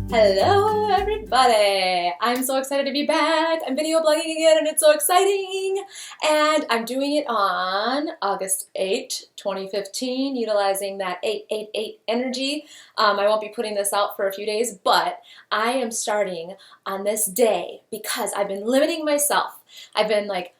Hello everybody! I'm so excited to be back. I'm video blogging again and it's so exciting! And I'm doing it on August 8, 2015, utilizing that 888 energy. I won't be putting this out for a few days, but I am starting on this day because I've been limiting myself. I've been like,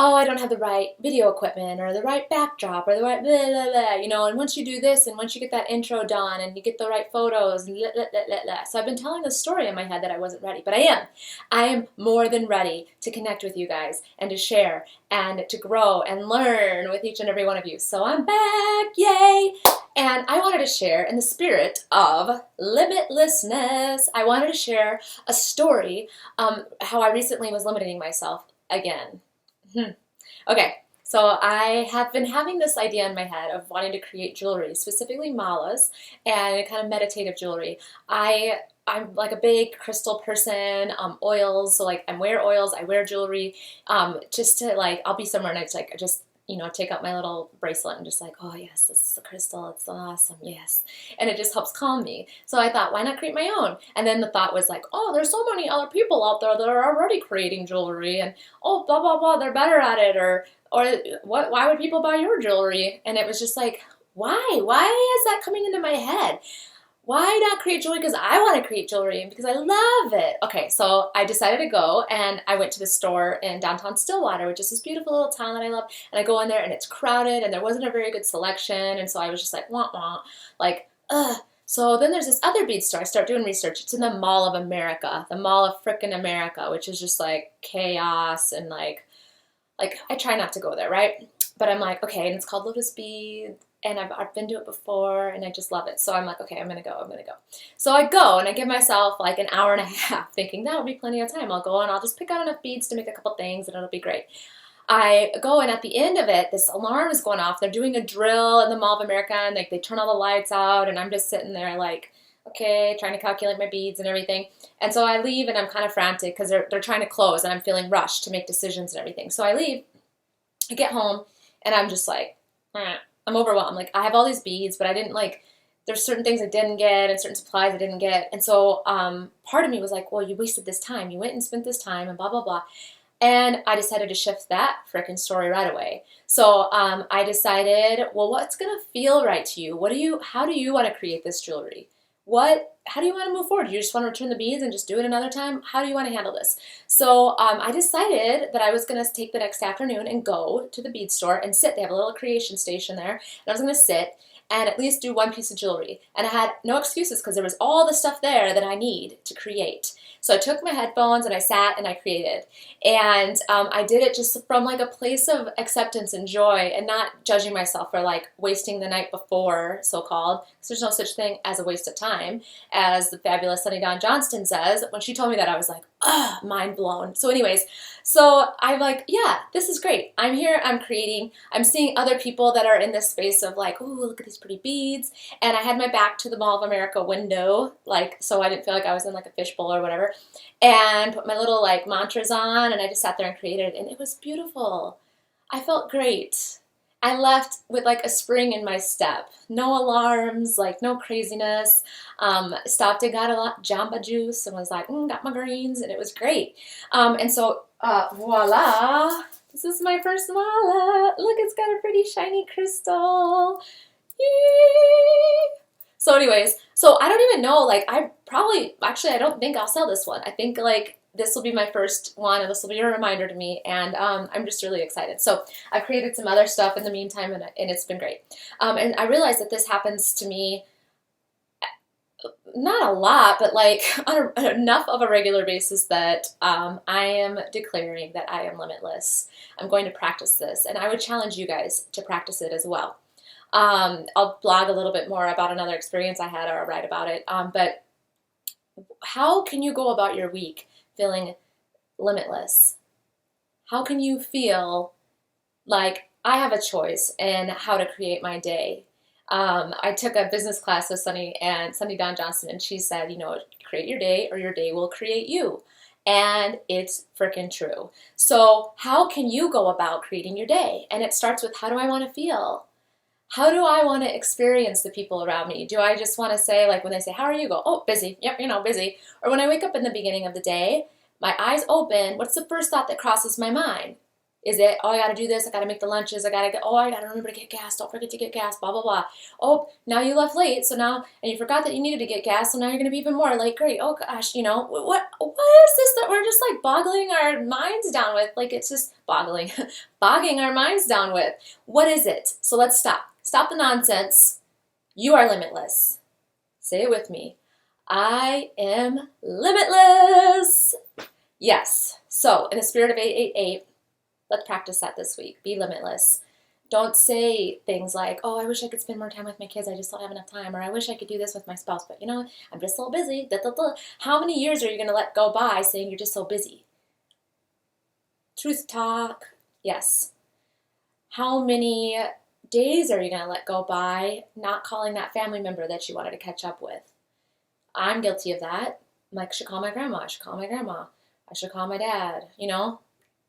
oh, I don't have the right video equipment or the right backdrop or the right blah, blah, blah, you know, and once you do this and once you get that intro done and you get the right photos and blah, blah, blah, blah, blah. So I've been telling this story in my head that I wasn't ready, but I am. I am more than ready to connect with you guys and to share and to grow and learn with each and every one of you. So I'm back, yay! And I wanted to share, in the spirit of limitlessness, I wanted to share a story, how I recently was limiting myself again. Okay, so I have been having this idea in my head of wanting to create jewelry, specifically malas and kind of meditative jewelry. I'm like a big crystal person, oils, so like I wear oils, I wear jewelry, just to like, I'll be somewhere and it's like, I just, you know, take out my little bracelet and just like, oh yes, this is a crystal, it's so awesome, yes. And it just helps calm me. So I thought, why not create my own? And then the thought was like, oh, there's so many other people out there that are already creating jewelry and oh, blah, blah, blah, they're better at it, or what? Why would people buy your jewelry? And it was just like, why? Why is that coming into my head? Why not create jewelry? Because I want to create jewelry and because I love it. Okay, so I decided to go and I went to the store in downtown Stillwater, which is this beautiful little town that I love. And I go in there and it's crowded and there wasn't a very good selection. And so I was just like, wah, wah, like, ugh. So then there's this other bead store. I start doing research. It's in the Mall of America, the Mall of frickin' America, which is just like chaos and like I try not to go there, right? But I'm like, okay, and it's called Lotus Bead. And I've been to it before, and I just love it. So I'm like, okay, I'm going to go. So I go, and I give myself like an hour and a half, thinking that'll be plenty of time. I'll go, and I'll just pick out enough beads to make a couple things, and it'll be great. I go, and at the end of it, this alarm is going off. They're doing a drill in the Mall of America, and like they turn all the lights out, and I'm just sitting there like, okay, trying to calculate my beads and everything. And so I leave, and I'm kind of frantic because they're trying to close, and I'm feeling rushed to make decisions and everything. So I leave, I get home, and I'm just like, I'm overwhelmed. Like, I have all these beads, but I didn't like, there's certain things I didn't get and certain supplies I didn't get. And so part of me was like, well, you wasted this time. You went and spent this time and blah, blah, blah. And I decided to shift that frickin' story right away. So I decided, well, what's going to feel right to you? How do you want to create this jewelry? How do you want to move forward? Do you just want to return the beads and just do it another time? How do you want to handle this? So I decided that I was going to take the next afternoon and go to the bead store and sit. They have a little creation station there. And I was going to sit and at least do one piece of jewelry. And I had no excuses because there was all the stuff there that I need to create. So I took my headphones and I sat and I created. And I did it just from like a place of acceptance and joy and not judging myself for like wasting the night before, so-called, because there's no such thing as a waste of time, as the fabulous Dajon Johnston says. When she told me that, I was like, ah, mind blown. So anyways, so I'm like, yeah, this is great. I'm here, I'm creating, I'm seeing other people that are in this space of like, ooh, look at these pretty beads. And I had my back to the Mall of America window, like, so I didn't feel like I was in like a fishbowl or whatever, and put my little like mantras on, and I just sat there and created, and it was beautiful. I felt great. I left with like a spring in my step. No alarms, like no craziness. Stopped and got a lot Jamba Juice and was like, got my greens, and it was great. And so voila, this is my first mala. Look, it's got a pretty shiny crystal. Yay! So anyways, so I don't even know, like I don't think I'll sell this one. I think like this will be my first one, and this will be a reminder to me, and I'm just really excited. So I've created some other stuff in the meantime, and it's been great. And I realized that this happens to me, not a lot, but like on enough of a regular basis that I am declaring that I am limitless. I'm going to practice this, and I would challenge you guys to practice it as well. I'll blog a little bit more about another experience I had or write about it, but how can you go about your week feeling limitless? How can you feel like I have a choice in how to create my day? I took a business class with Sunny Dawn Johnson, and she said, you know, create your day or your day will create you. And it's freaking true. So how can you go about creating your day? And it starts with, how do I want to feel? How do I want to experience the people around me? Do I just want to say, like when they say, how are you? Go, oh, busy. Yep, busy. Or when I wake up in the beginning of the day, my eyes open, what's the first thought that crosses my mind? Is it, oh, I got to do this, I got to make the lunches, I got to remember to get gas, don't forget to get gas, blah, blah, blah. Oh, now you left late, so now, and you forgot that you needed to get gas, so now you're going to be even more late. Great, oh gosh, what is this that we're just like boggling our minds down with? Like it's just bogging our minds down with. What is it? So let's stop. Stop the nonsense. You are limitless. Say it with me. I am limitless. Yes. So in the spirit of 888, let's practice that this week. Be limitless. Don't say things like, oh, I wish I could spend more time with my kids. I just don't have enough time. Or I wish I could do this with my spouse. But, I'm just so busy. How many years are you going to let go by saying you're just so busy? Truth talk. Yes. How many days are you going to let go by not calling that family member that you wanted to catch up with? I'm guilty of that. I'm like, I should call my grandma. I should call my grandma. I should call my dad.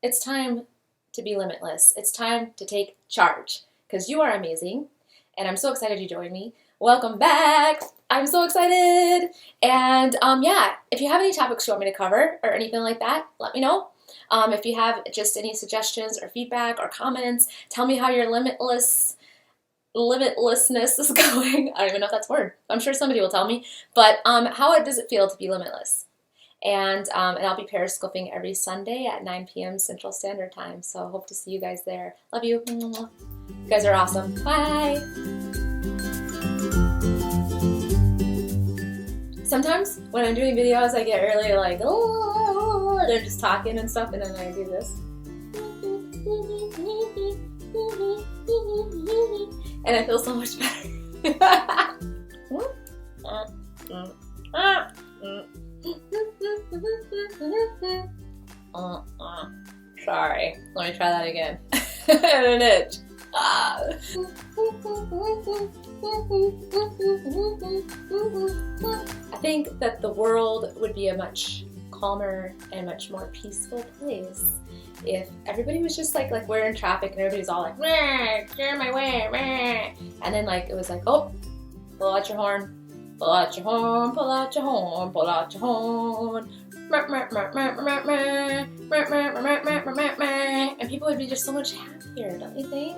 It's time to be limitless. It's time to take charge because you are amazing and I'm so excited you joined me. Welcome back. I'm so excited. And if you have any topics you want me to cover or anything like that, let me know. If you have just any suggestions or feedback or comments, tell me how your limitlessness is going. I don't even know if that's a word. I'm sure somebody will tell me. But how does it feel to be limitless? And I'll be periscoping every Sunday at 9 p.m. Central Standard Time. So I hope to see you guys there. Love you. You guys are awesome. Bye. Sometimes when I'm doing videos, I get really like, oh, they're just talking and stuff, and then I do this. And I feel so much better. Sorry. Let me try that again. An itch. I think that the world would be a much calmer and much more peaceful place if everybody was just like we're in traffic and everybody's all like, get my way, and then it was like, oh, pull out your horn. Pull out your horn, pull out your horn, pull out your horn. And people would be just so much happier, don't you think?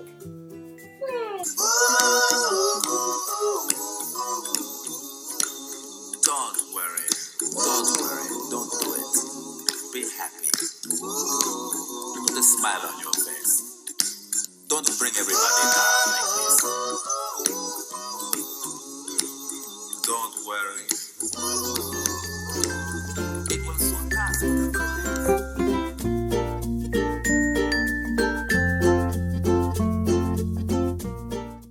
Don't worry, don't do it. Be happy. Put a smile on your face. Don't bring everybody down like this. Don't worry.